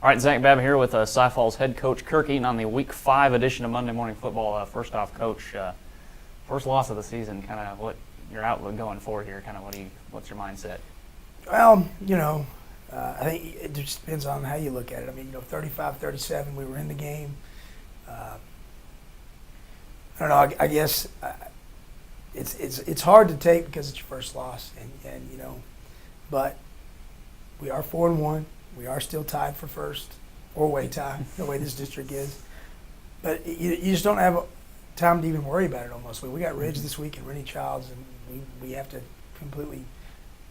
All right, Zac Babb here with Cy Falls head coach Kirk Eaton on the Week 5 edition of Monday Morning Football. First off, Coach, first loss of the season. Kind of what your outlook going forward here? Kind of what's your mindset? Well, I think it just depends on how you look at it. I mean, 35-37, we were in the game. I don't know. I guess it's hard to take because it's your first loss, and but we are 4-1. We are still tied for first, four-way tie, the way this district is. But you just don't have time to even worry about it almost. We got Ridge this week and Rennie Childs, and we have to completely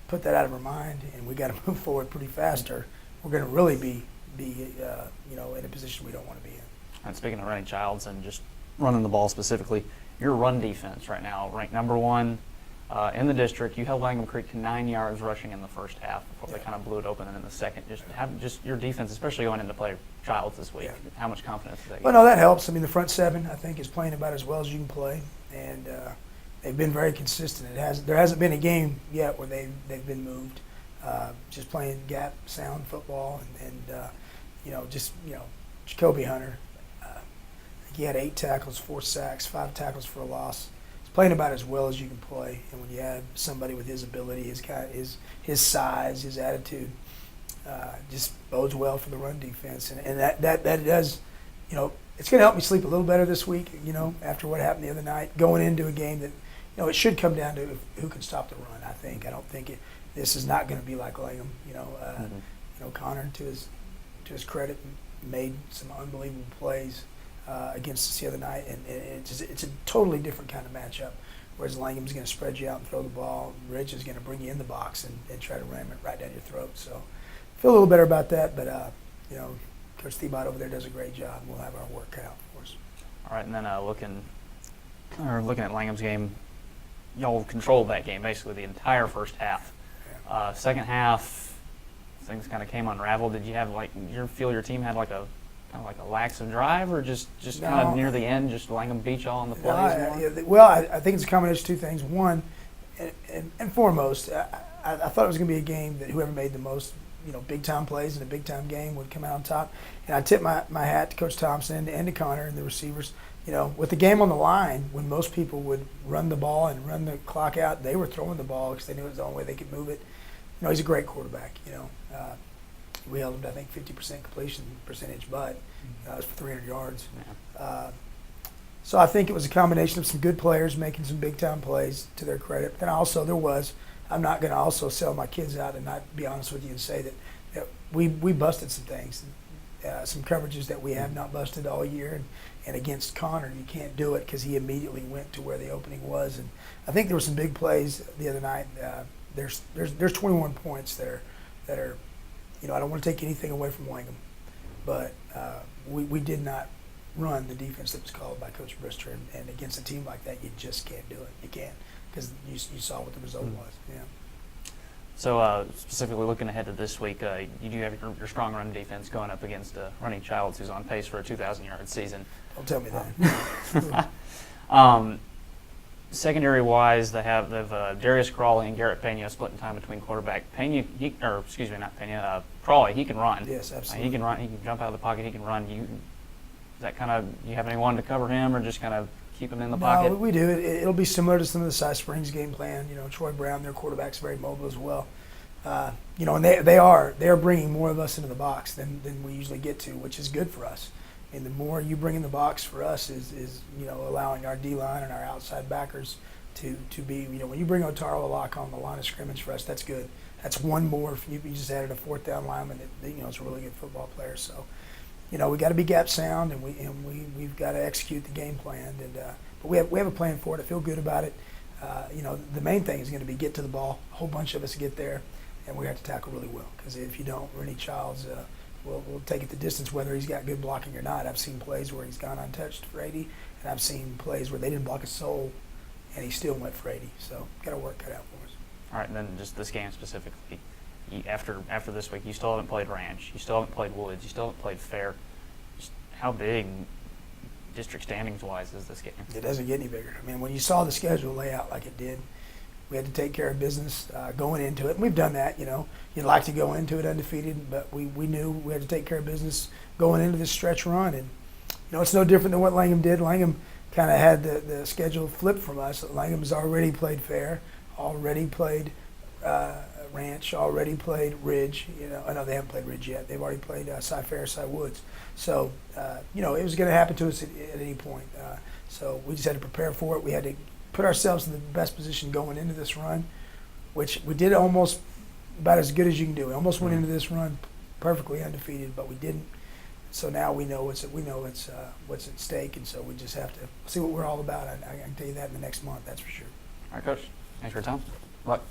put that out of our mind, and we got to move forward pretty fast, or we're going to really be in a position we don't want to be in. And speaking of Rennie Childs and just running the ball specifically, your run defense right now ranked number 1 in the district. You held Langham Creek to 9 yards rushing in the first half before they kind of blew it open, and in the second, just your defense, especially going into play Childs this week. Yeah. How much confidence does that give? Well, no, that helps. I mean, the front seven I think is playing about as well as you can play, and they've been very consistent. There hasn't been a game yet where they've been moved. Just playing gap sound football, and Jacoby Hunter. He had 8 tackles, 4 sacks, 5 tackles for a loss. Playing about as well as you can play, and when you have somebody with his ability, his size, his attitude, just bodes well for the run defense, and that does, it's going to help me sleep a little better this week. After what happened the other night, going into a game that, it should come down to who can stop the run. I don't think this is not going to be like Langham. Connor, to his credit, made some unbelievable plays against us the other night, and it's a totally different kind of matchup. Whereas Langham's going to spread you out and throw the ball, Ridge is going to bring you in the box and try to ram it right down your throat. So I feel a little better about that, but Coach Thiebaud over there does a great job. We'll have our work cut out for us. All right, and then looking at Langham's game, y'all controlled that game basically the entire first half. Yeah. Second half, things kind of came unraveled. Did you have your team had like a lax of drive, or just kind of near the end, just Langham beat y'all on the plays? Well, I think it's a combination of two things. One, and foremost, I thought it was going to be a game that whoever made the most, big-time plays in a big-time game would come out on top. And I tip my hat to Coach Thompson and to Connor and the receivers. With the game on the line, when most people would run the ball and run the clock out, they were throwing the ball because they knew it was the only way they could move it. He's a great quarterback, We held him to, I think, 50% completion percentage, but it was for 300 yards. Yeah. So I think it was a combination of some good players making some big-time plays, to their credit. But then also I'm not going to also sell my kids out and not be honest with you and say that we busted some things, some coverages that we have not busted all year. And against Connor, you can't do it because he immediately went to where the opening was. And I think there were some big plays the other night. There's 21 points that are I don't want to take anything away from Langham, but we did not run the defense that was called by Coach Brister, and against a team like that, you just can't do it. You can't, because you saw what the result was. Yeah. So specifically looking ahead to this week, you do have your strong run defense going up against Rennie Childs, who's on pace for a 2,000-yard season. Don't tell me that. Secondary-wise, they have Darius Crawley and Garrett Pena splitting time between quarterback. Crawley, he can run. Yes, absolutely. He can run. He can jump out of the pocket. He can run. You have anyone to cover him, or just kind of keep him in the pocket? No, we do. It'll be similar to some of the Cy Springs game plan. Troy Brown, their quarterback's very mobile as well. And they are bringing more of us into the box than we usually get to, which is good for us. And the more you bring in the box for us is allowing our D-line and our outside backers to be, when you bring Otaro Alak on the line of scrimmage for us, that's good. That's one more. You just added a 4th down lineman that is a really good football player. So, we got to be gap sound, and we've got to execute the game plan. But we have a plan for it. I feel good about it. The main thing is going to be get to the ball. A whole bunch of us get there, and we have to tackle really well. Because if you don't, Rennie Childs will take it the distance, whether he's got good blocking or not. I've seen plays where he's gone untouched for 80, and I've seen plays where they didn't block a soul, and he still went for 80. So got to work cut out for us. All right, and then just this game specifically, after this week, you still haven't played Ranch, you still haven't played Woods, you still haven't played Fair. Just how big, district standings-wise, is this game? It doesn't get any bigger. I mean, when you saw the schedule lay out like it did, We had to take care of business going into it. And we've done that, you know. You'd like to go into it undefeated, but we knew we had to take care of business going into this stretch run. And, you know, it's no different than what Langham did. Langham kind of had the schedule flipped from us. Langham's already played Fair, already played Ranch, already played Ridge. You know, I know they haven't played Ridge yet. They've already played Cy Fair, Cy Woods. So, you know, it was going to happen to us at any point. So we just had to prepare for it. We had to put ourselves in the best position going into this run, which we did almost about as good as you can do. We almost went into this run perfectly undefeated, but we didn't. So now we know what's at stake, and so we just have to see what we're all about. I can tell you that in the next month, that's for sure. All right, Coach. Thanks for your time. Good luck.